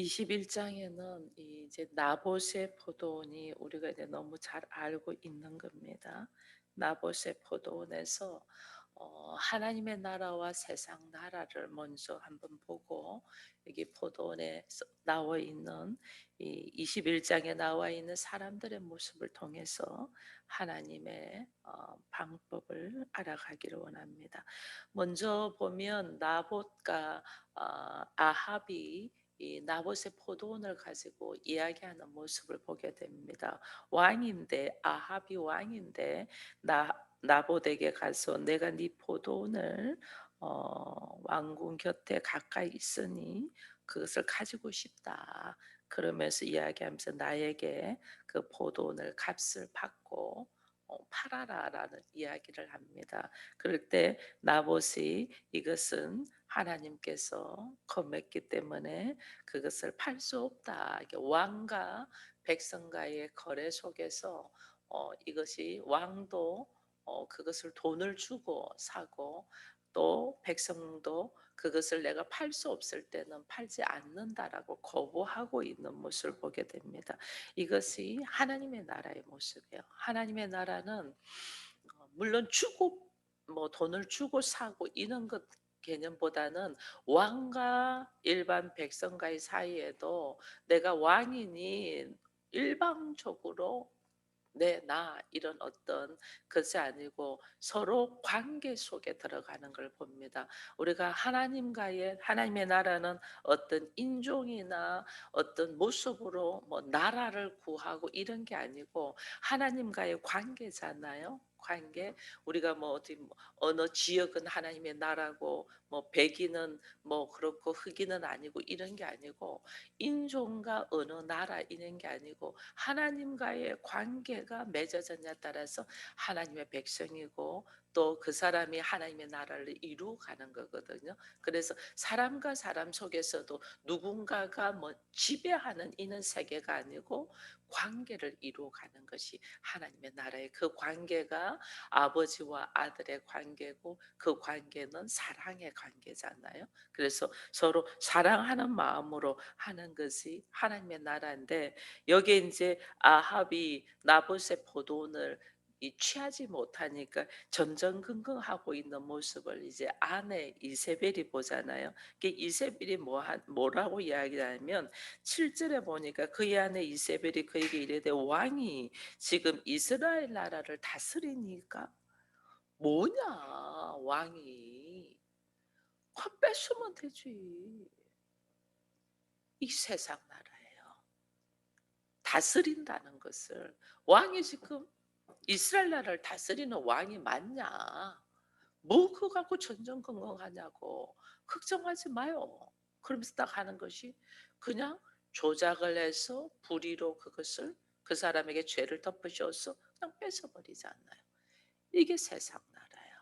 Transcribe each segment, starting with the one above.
21장에는 이제 나봇의 포도원이 우리가 이제 너무 잘 알고 있는 겁니다. 나봇의 포도원에서 하나님의 나라와 세상 나라를 먼저 한번 보고, 여기 포도원에 나와 있는 이 21장에 나와 있는 사람들의 모습을 통해서 하나님의 방법을 알아가기를 원합니다. 먼저 보면 나봇과 아합이 이 나봇의 포도원을 가지고 이야기하는 모습을 보게 됩니다. 왕인데, 아합이 왕인데 나봇에게 가서 내가 네 포도원을 왕궁 곁에 가까이 있으니 그것을 가지고 싶다. 그러면서 이야기하면서 나에게 그 포도원을 값을 받고 팔아라라는 이야기를 합니다. 그럴 때 나봇이 이것은 하나님께서 거mes기 때문에 그것을 팔 수 없다. 이게 왕과 백성과의 거래 속에서 이것이 왕도 그것을 돈을 주고 사고, 또 백성도 그것을 내가 팔 수 없을 때는 팔지 않는다라고 거부하고 있는 모습을 보게 됩니다. 이것이 하나님의 나라의 모습이에요. 하나님의 나라는 물론 주고 뭐 돈을 주고 사고 이런 것 개념보다는 왕과 일반 백성과의 사이에도 내가 왕이니 일방적으로 나 이런 어떤 것이 아니고 서로 관계 속에 들어가는 걸 봅니다. 우리가 하나님의 나라는 어떤 인종이나 어떤 모습으로 뭐 나라를 구하고 이런 게 아니고 하나님과의 관계잖아요. 관계. 우리가 뭐 어디 뭐 어느 지역은 하나님의 나라고 뭐 백인은 뭐 그렇고 흑인은 아니고 이런 게 아니고, 인종과 어느 나라 이런 게 아니고 하나님과의 관계가 맺어졌냐에 따라서 하나님의 백성이고, 또 그 사람이 하나님의 나라를 이루어가는 거거든요. 그래서 사람과 사람 속에서도 누군가가 뭐 지배하는 이는 세계가 아니고 관계를 이루어가는 것이 하나님의 나라의 그 관계가 아버지와 아들의 관계고, 그 관계는 사랑의 관계잖아요. 그래서 서로 사랑하는 마음으로 하는 것이 하나님의 나라인데, 여기에 이제 아합이 나봇의 포도원을 취하지 못하니까 전전긍긍하고 있는 모습을 이제 아내 이세벨이 보잖아요. 그 이세벨이 뭐라고 이야기하냐면 7절에 보니까 그의 아내 이세벨이 그에게 이르되 왕이 지금 이스라엘 나라를 다스리니까. 뭐냐, 왕이 확 뺏으면 되지. 이 세상 나라예요. 다스린다는 것을, 왕이 지금 이스라엘 나라를 다스리는 왕이 맞냐? 뭐 그거 갖고 전전긍긍하냐고. 걱정하지 마요. 그러면서 딱 하는 것이 그냥 조작을 해서 불의로 그것을 그 사람에게 죄를 덮으셔서 그냥 뺏어버리지 않나요? 이게 세상 나라예요.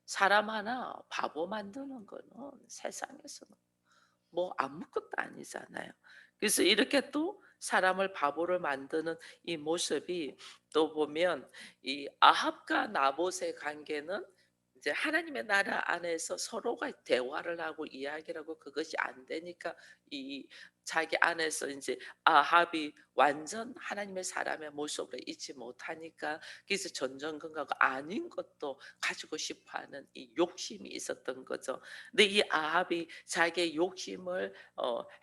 사람 하나 바보 만드는 거는 세상에서는 뭐 아무것도 아니잖아요. 그래서 이렇게 또 사람을 바보를 만드는 이 모습이, 또 보면 이 아합과 나봇의 관계는 이제 하나님의 나라 안에서 서로가 대화를 하고 이야기를 하고 그것이 안 되니까 이 자기 안에서 이제 아합이 완전 하나님의 사람의 모습을 잊지 못하니까, 그래서 전전긍긍하고 아닌 것도 가지고 싶어하는 이 욕심이 있었던 거죠. 근데 이 아합이 자기의 욕심을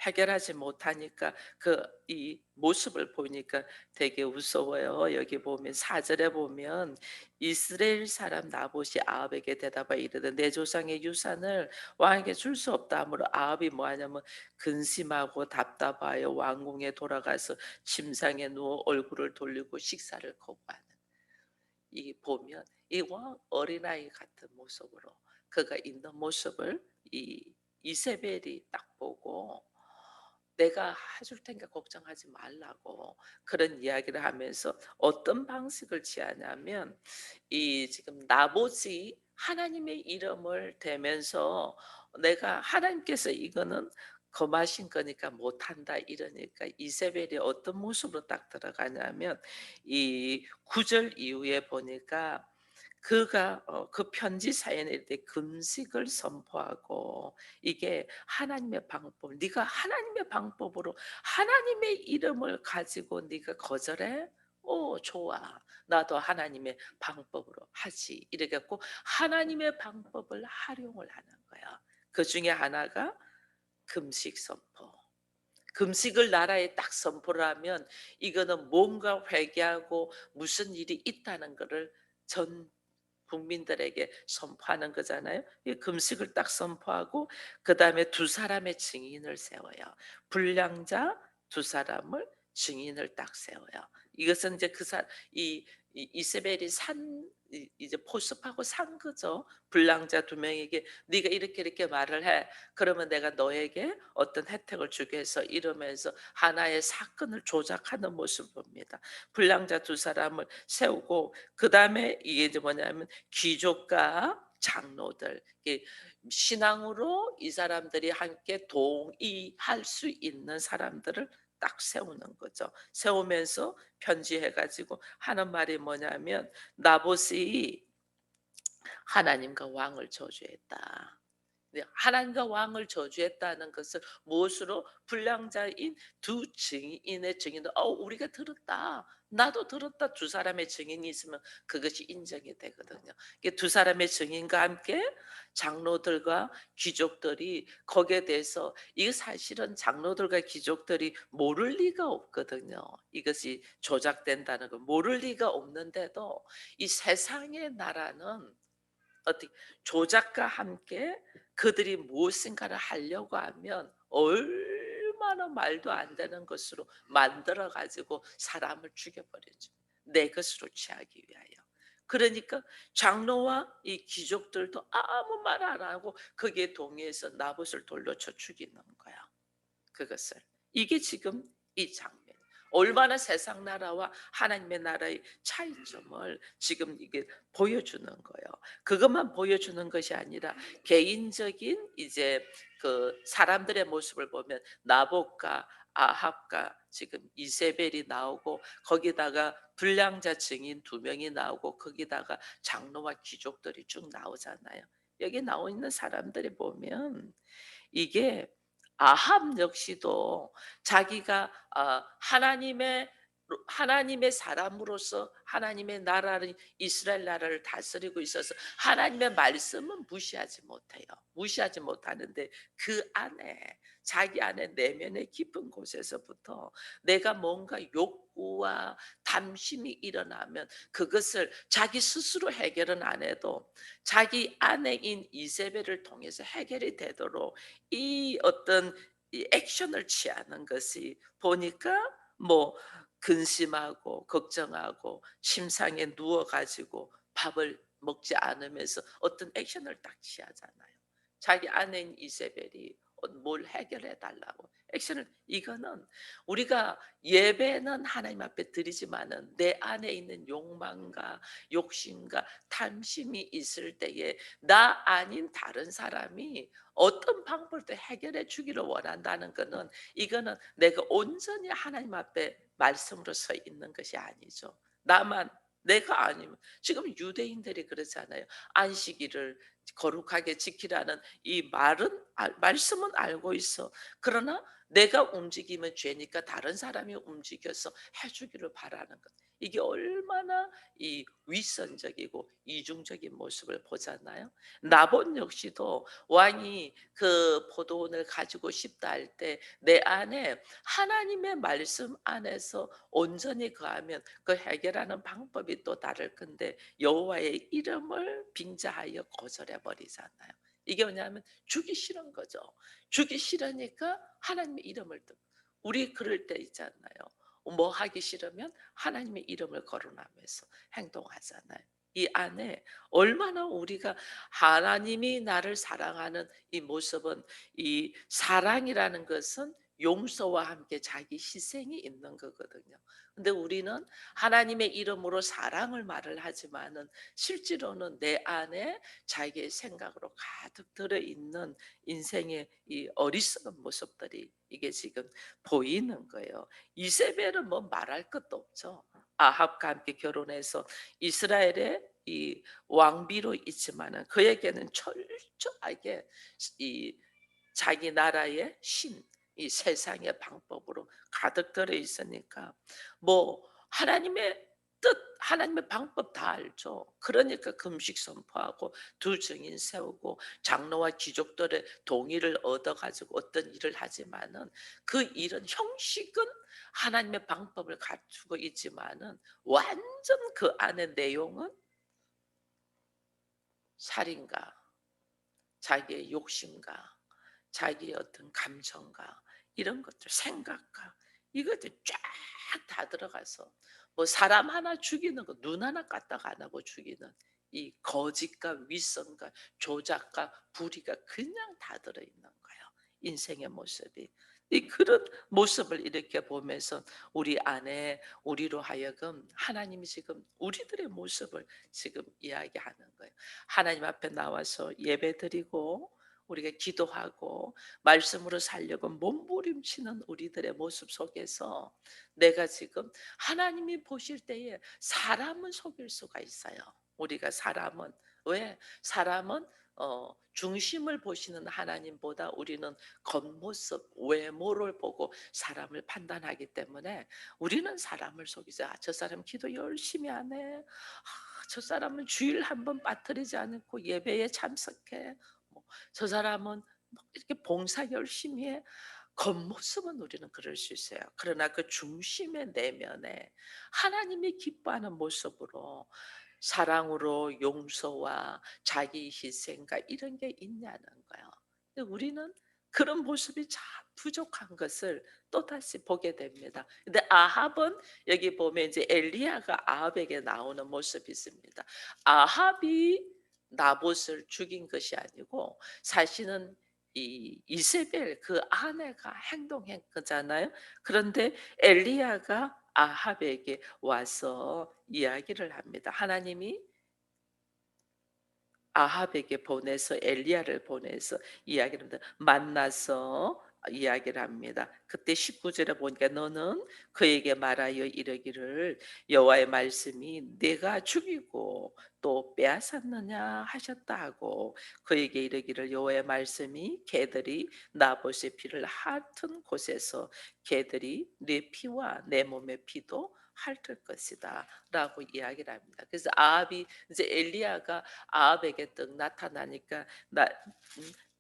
해결하지 못하니까 그 이 모습을 보니까 되게 무서워요. 여기 보면 4절에 보면 이스라엘 사람 나봇이 아합에게 대답하여 이르되 내 조상의 유산을 왕에게 줄 수 없다 하므로 아합이 뭐 하냐면 근심하고 답답하여 왕궁에 돌아가서 침상에 누워 얼굴을 돌리고 식사를 거부하는, 이 보면 이 왕 어린아이 같은 모습으로 그가 있는 모습을 이 이세벨이 딱 보고 내가 해줄 테니까 걱정하지 말라고 그런 이야기를 하면서 어떤 방식을 취하냐면, 이 지금 나봇이 하나님의 이름을 대면서 내가 하나님께서 이거는 거마신 거니까 못한다 이러니까 이세벨이 어떤 모습으로 딱 들어가냐면 이 9절 이후에 보니까 그가 그 편지 사연에 대해 금식을 선포하고 이게 하나님의 방법, 네가 하나님의 방법으로 하나님의 이름을 가지고 네가 거절해? 오, 좋아. 나도 하나님의 방법으로 하지. 이래 갖고 하나님의 방법을 활용을 하는 거야. 그 중에 하나가 금식 선포. 금식을 나라에 딱 선포를 하면 이거는 뭔가 회개하고 무슨 일이 있다는 거를 전 국민들에게 선포하는 거잖아요. 이 금식을 딱 선포하고 그다음에 두 사람의 증인을 세워요. 불량자 두 사람을 증인을 딱 세워요. 이것은 이제 이 이세벨이 산 이제 포섭하고 산 거죠. 불량자 두 명에게 네가 이렇게 이렇게 말을 해. 그러면 내가 너에게 어떤 혜택을 주겠어. 이러면서 하나의 사건을 조작하는 모습을 봅니다. 불량자 두 사람을 세우고 그다음에 이게 이제 뭐냐면 귀족과 장로들 이게 신앙으로 이 사람들이 함께 동의할 수 있는 사람들을 딱 세우는 거죠. 세우면서 편지해 가지고 하는 말이 뭐냐면 나봇이 하나님과 왕을 저주했다. 네, 하나님과 왕을 저주했다는 것을 무엇으로 불량자인 두 증인의 증인도 우리가 들었다. 나도 들었다. 두 사람의 증인이 있으면 그것이 인정이 되거든요. 이게 두 사람의 증인과 함께 장로들과 귀족들이 거기에 대해서 이거 사실은 장로들과 귀족들이 모를 리가 없거든요. 이것이 조작된다는 걸 모를 리가 없는데도 이 세상의 나라는 어떻게 조작과 함께 그들이 무엇인가를 하려고 하면 얼마나 말도 안 되는 것으로 만들어 가지고 사람을 죽여버리죠. 내 것으로 취하기 위하여. 그러니까 장로와 이 귀족들도 아무 말 안 하고 거기에 동의해서 나봇을 돌려 쳐 죽이는 거야. 그것을. 이게 지금 이 장면. 얼마나 세상 나라와 하나님의 나라의 차이점을 지금 이게 보여주는 거예요. 그것만 보여주는 것이 아니라 개인적인 이제 그 사람들의 모습을 보면 나봇과 아합과 지금 이세벨이 나오고 거기다가 불량자 증인 두 명이 나오고 거기다가 장로와 귀족들이 쭉 나오잖아요. 여기 나와 있는 사람들이 보면 이게 아합 역시도 자기가 하나님의 사람으로서 하나님의 나라를 이스라엘 나라를 다스리고 있어서 하나님의 말씀은 무시하지 못해요. 무시하지 못하는데 그 안에 자기 안에 내면의 깊은 곳에서부터 내가 뭔가 욕구와 담심이 일어나면 그것을 자기 스스로 해결은 안 해도 자기 아내인 이세벨을 통해서 해결이 되도록 이 어떤 이 액션을 취하는 것이 보니까 뭐 근심하고 걱정하고 침상에 누워 가지고 밥을 먹지 않으면서 어떤 액션을 딱 취하잖아요. 자기 아내인 이세벨이 뭘 해결해 달라고 액션을 이거는 우리가 예배는 하나님 앞에 드리지만은 내 안에 있는 욕망과 욕심과 탐심이 있을 때에 나 아닌 다른 사람이 어떤 방법으로 해결해 주기를 원한다는 거는 이거는 내가 온전히 하나님 앞에 말씀으로 서 있는 것이 아니죠. 나만 내가 아니면 지금 유대인들이 그러잖아요. 안식일을 거룩하게 지키라는 이 말씀은 알고 있어. 그러나 내가 움직이면 죄니까 다른 사람이 움직여서 해주기를 바라는 것. 이게 얼마나 이 위선적이고 이중적인 모습을 보잖아요. 나봇 역시도 왕이 그 포도원을 가지고 싶다 할 때 내 안에 하나님의 말씀 안에서 온전히 거하면 그 해결하는 방법이 또 다를 건데 여호와의 이름을 빙자하여 거절해 버리잖아요. 이게 뭐냐면 주기 싫은 거죠. 주기 싫으니까 하나님의 이름을 듣 우리 그럴 때 있잖아요. 뭐 하기 싫으면 하나님의 이름을 거론하면서 행동하잖아요. 이 안에 얼마나 우리가 하나님이 나를 사랑하는 이 모습은 이 사랑이라는 것은 용서와 함께 자기 희생이 있는 거거든요. 근데 우리는 하나님의 이름으로 사랑을 말을 하지만은 실제로는 내 안에 자기의 생각으로 가득 들어 있는 인생의 이 어리석은 모습들이 이게 지금 보이는 거예요. 이세벨은 뭐 말할 것도 없죠. 아합과 함께 결혼해서 이스라엘의 이 왕비로 있지만은 그에게는 철저하게 이 자기 나라의 신, 이 세상의 방법으로 가득 들어 있으니까 뭐 하나님의 뜻, 하나님의 방법 다 알죠. 그러니까 금식 선포하고 두 증인 세우고 장로와 귀족들의 동의를 얻어 가지고 어떤 일을 하지만은 그 일은 형식은 하나님의 방법을 갖추고 있지만은 완전 그 안의 내용은 살인과 자기의 욕심과 자기의 어떤 감정과 이런 것들, 생각과 이것들 쫙 다 들어가서 뭐 사람 하나 죽이는 거 눈 하나 까딱 안 하고 죽이는 이 거짓과 윗선과 조작과 불의가 그냥 다 들어있는 거예요. 인생의 모습이. 이 그런 모습을 이렇게 보면서 우리 안에 우리로 하여금 하나님이 지금 우리들의 모습을 지금 이야기하는 거예요. 하나님 앞에 나와서 예배드리고 우리가 기도하고 말씀으로 살려고 몸부림치는 우리들의 모습 속에서 내가 지금 하나님이 보실 때에 사람은 속일 수가 있어요. 우리가 사람은 왜 사람은 중심을 보시는 하나님보다 우리는 겉모습, 외모를 보고 사람을 판단하기 때문에 우리는 사람을 속이죠. 아, 저 사람 기도 열심히 하네. 아, 저 사람은 주일 한 번 빠뜨리지 않고 예배에 참석해. 뭐, 저 사람은 뭐 이렇게 봉사 열심히 해. 겉모습은 우리는 그럴 수 있어요. 그러나 그 중심의 내면에 하나님이 기뻐하는 모습으로 사랑으로 용서와 자기 희생과 이런 게 있냐는 거예요. 근데 우리는 그런 모습이 참 부족한 것을 또다시 보게 됩니다. 근데 아합은 여기 보면 이제 엘리야가 아합에게 나오는 모습이 있습니다. 아합이 나봇을 죽인 것이 아니고 사실은 이 이세벨 그 아내가 행동한 거잖아요. 그런데 엘리야가 아합에게 와서 이야기를 합니다. 하나님이 아합에게 보내서 엘리야를 보내서 이야기를 합니다. 만나서 이야기를 합니다. 그때 19절에 보니까 너는 그에게 말하여 이르기를 여호와의 말씀이 내가 죽이고 또 빼앗았느냐 하셨다 하고 그에게 이르기를 여호와의 말씀이 개들이 나봇의 피를 핥은 곳에서 개들이 내 피와 내 몸의 피도 핥을 것이다라고 이야기를 합니다. 그래서 아합이 이제 엘리야가 아합에게 떡 나타나니까 나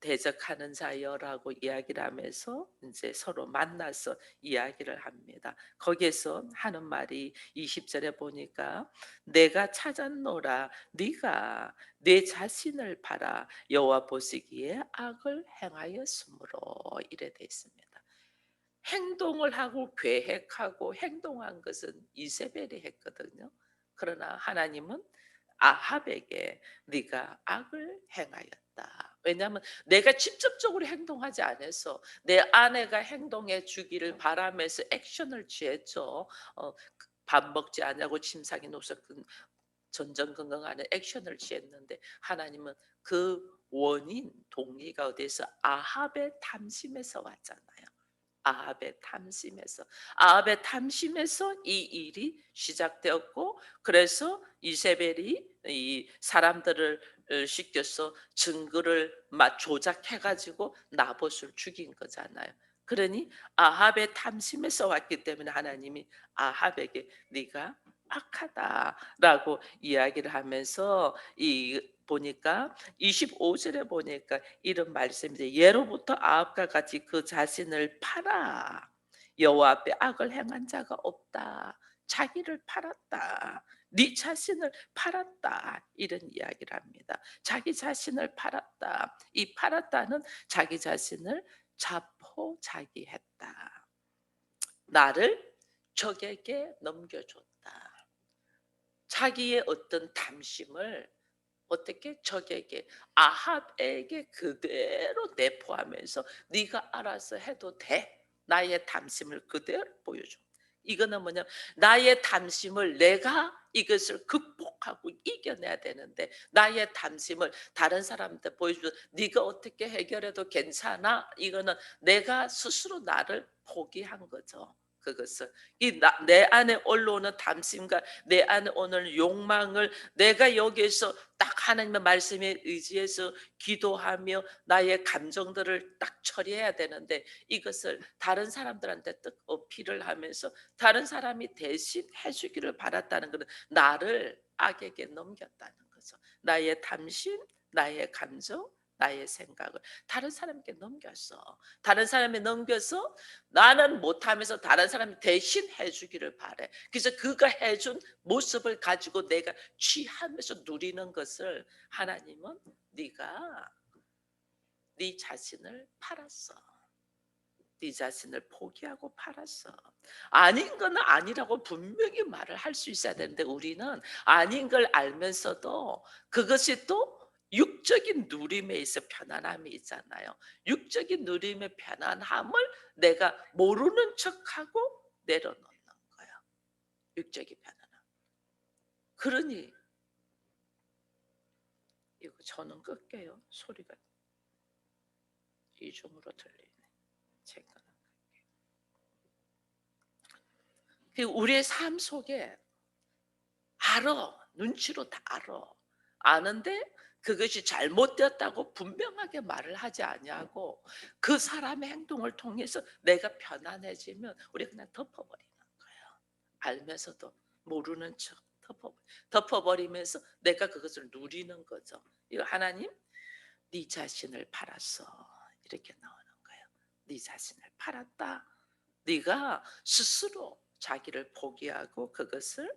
대적하는 자여라고 이야기를 하면서 이제 서로 만나서 이야기를 합니다. 거기에서 하는 말이 20절에 보니까 내가 찾았노라 네가 내 자신을 팔아 여호와 보시기에 악을 행하였으므로 이래 돼 있습니다. 행동을 하고 계획하고 행동한 것은 이세벨이 했거든요. 그러나 하나님은 아합에게 네가 악을 행하였다. 왜냐하면 내가 직접적으로 행동하지 않아서 내 아내가 행동해 주기를 바라면서 액션을 취했죠. 밥 먹지 않냐고 침상에 누워서 전전긍긍하는 액션을 취했는데 하나님은 그 원인 동기가 어디에서 아합의 탐심에서 왔잖아요. 아합의 탐심에서 이 일이 시작되었고 그래서 이세벨이 이 사람들을 시켜서 증거를 막 조작해 가지고 나봇을 죽인 거잖아요. 그러니 아합의 탐심에서 왔기 때문에 하나님이 아합에게 네가 악하다라고 이야기를 하면서 이 보니까 25절에 보니까 이런 말씀이죠. 예로부터 아합과 같이 그 자신을 팔아 여호와 앞에 악을 행한 자가 없다. 자기를 팔았다. 네 자신을 팔았다. 이런 이야기를 합니다. 자기 자신을 팔았다. 이 팔았다는 자기 자신을 자포자기했다. 나를 적에게 넘겨줬다. 자기의 어떤 탐심을 어떻게 적에게 아합에게 그대로 내포하면서 네가 알아서 해도 돼. 나의 탐심을 그대로 보여줘. 이거는 뭐냐? 나의 탐심을 내가 이것을 극복하고 이겨내야 되는데 나의 탐심을 다른 사람한테 보여줘. 네가 어떻게 해결해도 괜찮아? 이거는 내가 스스로 나를 포기한 거죠. 그것을 내 안에 올라오는 담심과 내 안에 오는 욕망을 내가 여기에서 딱 하나님의 말씀에 의지해서 기도하며 나의 감정들을 딱 처리해야 되는데, 이것을 다른 사람들한테 딱 어필을 하면서 다른 사람이 대신 해주기를 바랐다는 것은 나를 악에게 넘겼다는 거죠. 나의 담심, 나의 감정, 나의 생각을 다른 사람에게 넘겼어. 다른 사람에 넘겨서 나는 못하면서 다른 사람이 대신 해주기를 바래. 그래서 그가 해준 모습을 가지고 내가 취하면서 누리는 것을 하나님은 네가 네 자신을 팔았어. 네 자신을 포기하고 팔았어. 아닌 건 아니라고 분명히 말을 할 수 있어야 되는데, 우리는 아닌 걸 알면서도 그것이 또 육적인 누림에 있어 편안함이 있잖아요. 육적인 누림의 편안함을 내가 모르는 척하고 내려놓는 거야. 육적인 편안함. 그러니 이거 저는 끌게요. 소리가 이중으로 들리네. 제가 우리의 삶 속에 알아. 눈치로 다 알아. 아는데 그것이 잘못되었다고 분명하게 말을 하지 아니하고 그 사람의 행동을 통해서 내가 편안해지면 우리가 그냥 덮어버리는 거예요. 알면서도 모르는 척 덮어버리면서 내가 그것을 누리는 거죠. 이거 하나님, 네 자신을 팔았어. 이렇게 나오는 거예요. 네 자신을 팔았다. 네가 스스로 자기를 포기하고 그것을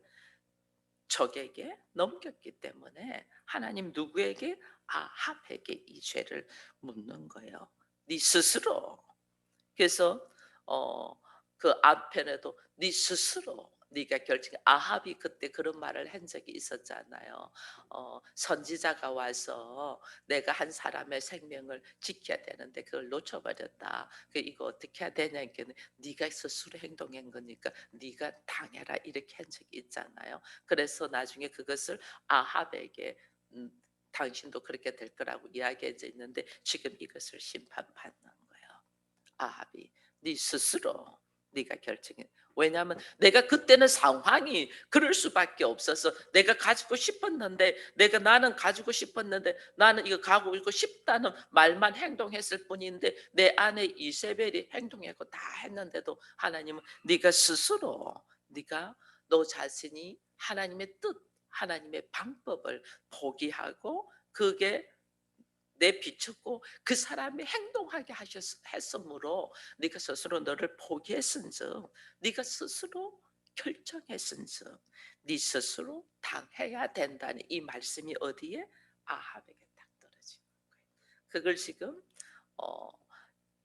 적에게 넘겼기 때문에 하나님 누구에게? 아합에게 이 죄를 묻는 거예요. 네 스스로. 그래서 그 앞편에도 네 스스로 네가 결정. 아합이 그때 그런 말을 한 적이 있었잖아요. 선지자가 와서 내가 한 사람의 생명을 지켜야 되는데 그걸 놓쳐버렸다. 이거 어떻게 해야 되냐 했더니 네가 스스로 행동한 거니까 네가 당해라, 이렇게 한 적이 있잖아요. 그래서 나중에 그것을 아합에게 음, 당신도 그렇게 될 거라고 이야기해져 있는데 지금 이것을 심판받는 거예요. 아합이 네 스스로 네가 결정해. 왜냐하면 내가 그때는 상황이 그럴 수밖에 없어서 내가 가지고 싶었는데, 나는 가지고 싶었는데 나는 이거 가지고 싶다는 말만 행동했을 뿐인데 내 안에 이세벨이 행동했고 다 했는데도 하나님은 네가 스스로 네가 너 자신이 하나님의 뜻, 하나님의 방법을 포기하고 그게 내비쳤고 그 사람이 행동하게 했으므로 네가 스스로 너를 포기했은즉, 네가 스스로 결정했은즉 네 스스로 당해야 된다는 이 말씀이 어디에? 아합에게 딱 떨어지는 거예요. 그걸 지금 어,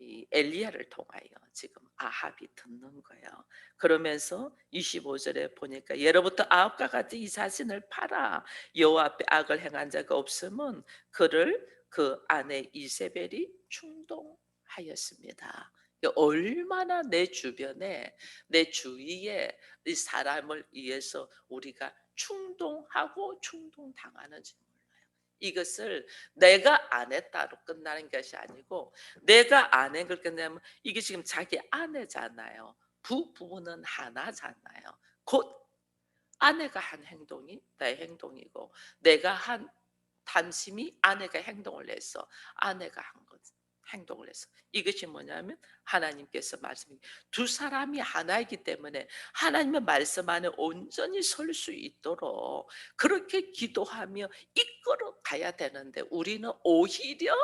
이 엘리야를 통하여 지금 아합이 듣는 거예요. 그러면서 25절에 보니까 예로부터 아합과 같이 이 자신을 팔아 여호와 앞에 악을 행한 자가 없음은 그를 그 아내 이세벨이 충동하였습니다. 얼마나 내 주변에 내 주위에 이 사람을 위해서 우리가 충동하고 충동당하는지 몰라요. 이것을 내가 안 했다로 끝나는 것이 아니고, 내가 아내를 끝내면 이게 지금 자기 아내잖아요. 부부는 하나잖아요. 곧 아내가 한 행동이 나의 행동이고, 내가 한 단심이 아내가 행동을 해서 아내가 한 것, 행동을 해서 이것이 뭐냐면 하나님께서 말씀이 두 사람이 하나이기 때문에 하나님의 말씀 안에 온전히 설 수 있도록 그렇게 기도하며 이끌어 가야 되는데, 우리는 오히려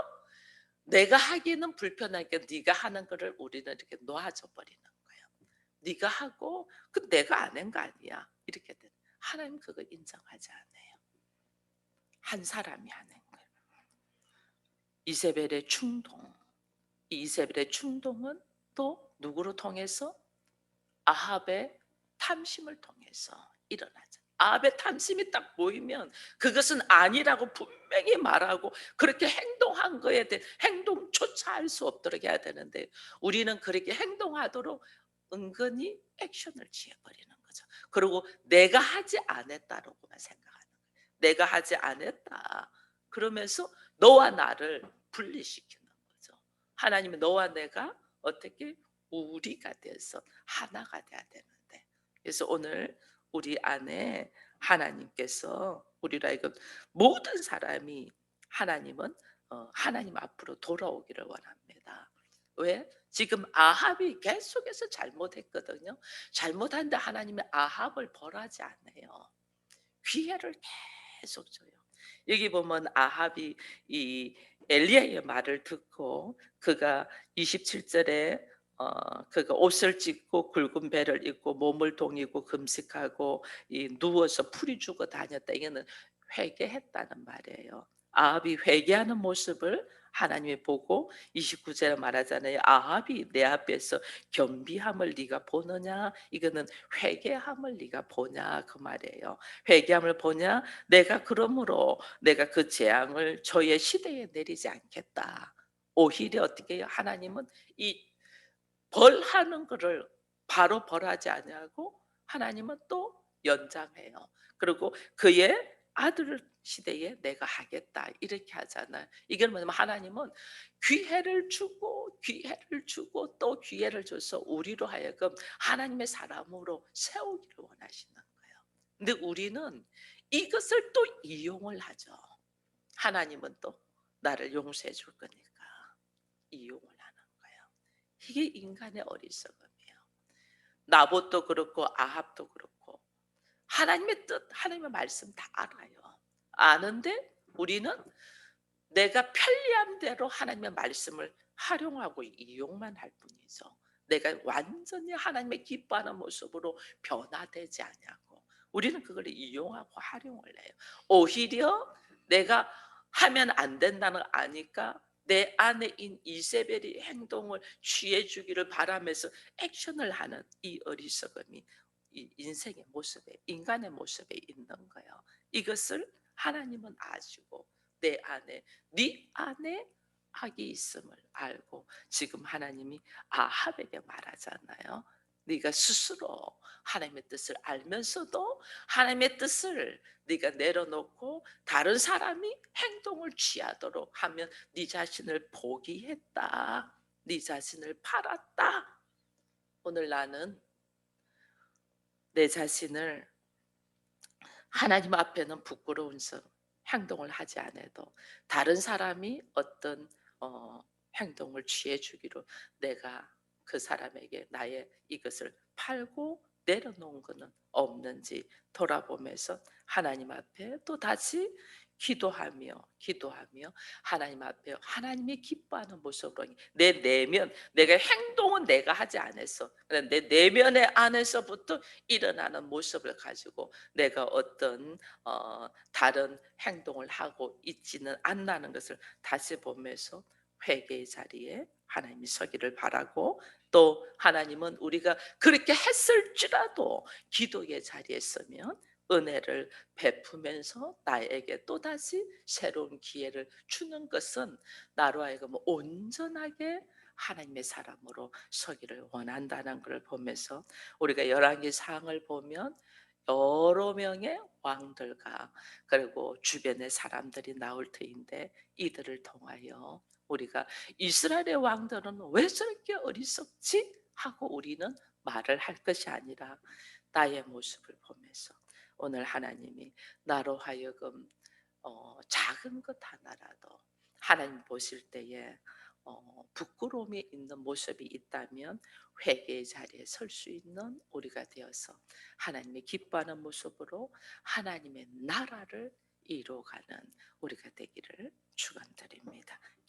내가 하기는 불편하니까 네가 하는 거를 우리는 이렇게 놓아져 버리는 거예요. 네가 하고 그 내가 안 한 거 아니야, 이렇게 돼. 하나님 그거 인정하지 않아요. 한 사람이 하는 거예요. 이세벨의 충동. 이 이세벨의 충동은 또 누구로 통해서? 아합의 탐심을 통해서 일어나죠. 아합의 탐심이 딱 보이면 그것은 아니라고 분명히 말하고 그렇게 행동한 거에 대해 행동조차 할 수 없도록 해야 되는데, 우리는 그렇게 행동하도록 은근히 액션을 취해버리는 거죠. 그리고 내가 하지 않았다라고만 생각하는 거예요. 내가 하지 않았다 그러면서 너와 나를 분리시키는 거죠. 하나님은 너와 내가 어떻게 우리가 돼서 하나가 돼야 되는데. 그래서 오늘 우리 안에 하나님께서 우리로 하여금 모든 사람이 하나님은 하나님 앞으로 돌아오기를 원합니다. 왜? 지금 아합이 계속해서 잘못했거든요. 잘못한데 하나님이 아합을 벌하지 않아요. 기회를 계속 줘요. 여기 보면 아합이 이 엘리야의 말을 듣고 그가 27절에 그가 옷을 찢고 굵은 배를 입고 몸을 동이고 금식하고 이 누워서 풀이 죽어 다녔다. 이거는 회개했다는 말이에요. 아합이 회개하는 모습을 하나님이 보고 29절에 말하잖아요. 아합이 내 앞에서 겸비함을 네가 보느냐? 이거는 회개함을 네가 보냐 그 말이에요. 회개함을 보냐? 내가 그러므로 내가 그 재앙을 저의 시대에 내리지 않겠다. 오히려 어떻게 해요? 하나님은 이 벌하는 거를 바로 벌하지 아니하고 하나님은 또 연장해요. 그리고 그의 아들 시대에 내가 하겠다 이렇게 하잖아요. 이게 뭐냐면 하나님은 기회를 주고 또 기회를 줘서 우리로 하여금 하나님의 사람으로 세우기를 원하시는 거예요. 근데 우리는 이것을 또 이용을 하죠. 하나님은 또 나를 용서해 줄 거니까 이용을 하는 거예요. 이게 인간의 어리석음이에요. 나봇도 그렇고 아합도 그렇고 하나님의 뜻, 하나님의 말씀 다 알아요. 아는데 우리는 내가 편리한 대로 하나님의 말씀을 활용하고 이용만 할 뿐이죠. 내가 완전히 하나님의 기뻐하는 모습으로 변화되지 않냐고. 우리는 그걸 이용하고 활용을 해요. 오히려 내가 하면 안 된다는 걸 아니까 내 안에 인 이세벨이 행동을 취해 주기를 바라면서 액션을 하는 이 어리석음이 이 인생의 모습에 인간의 모습에 있는 거예요. 이것을 하나님은 아시고 내 안에 네 안에 악이 있음을 알고 지금 하나님이 아합에게 말하잖아요. 네가 스스로 하나님의 뜻을 알면서도 하나님의 뜻을 네가 내려놓고 다른 사람이 행동을 취하도록 하면 네 자신을 포기했다. 네 자신을 팔았다. 오늘 나는 내 자신을 하나님 앞에는 부끄러운 행동을 하지 않아도 다른 사람이 어떤 행동을 취해 주기로 내가 그 사람에게 나의 이것을 팔고 내려놓은 것은 없는지 돌아보면서 하나님 앞에 또 다시 기도하며 하나님 앞에 하나님이 기뻐하는 모습으로 내 내면 내가 행동은 내가 하지 않았어. 내 내면의 안에서부터 일어나는 모습을 가지고 내가 어떤 다른 행동을 하고 있지는 않나는 것을 다시 보면서 회개의 자리에 하나님이 서기를 바라고 또 하나님은 우리가 그렇게 했을지라도 기도의 자리에 서면 은혜를 베푸면서 나에게 또다시 새로운 기회를 주는 것은 나로 하여금 온전하게 하나님의 사람으로 서기를 원한다는 것을 보면서 우리가 열왕기 상을 보면 여러 명의 왕들과 그리고 주변의 사람들이 나올 터인데 이들을 통하여 우리가 이스라엘의 왕들은 왜 저렇게 어리석지? 하고 우리는 말을 할 것이 아니라 나의 모습을 보면서 오늘 하나님이 나로 하여금 작은 것 하나라도 하나님 보실 때에 부끄러움이 있는 모습이 있다면 회개의 자리에 설 수 있는 우리가 되어서 하나님의 기뻐하는 모습으로 하나님의 나라를 이루어가는 우리가 되기를 축원드립니다.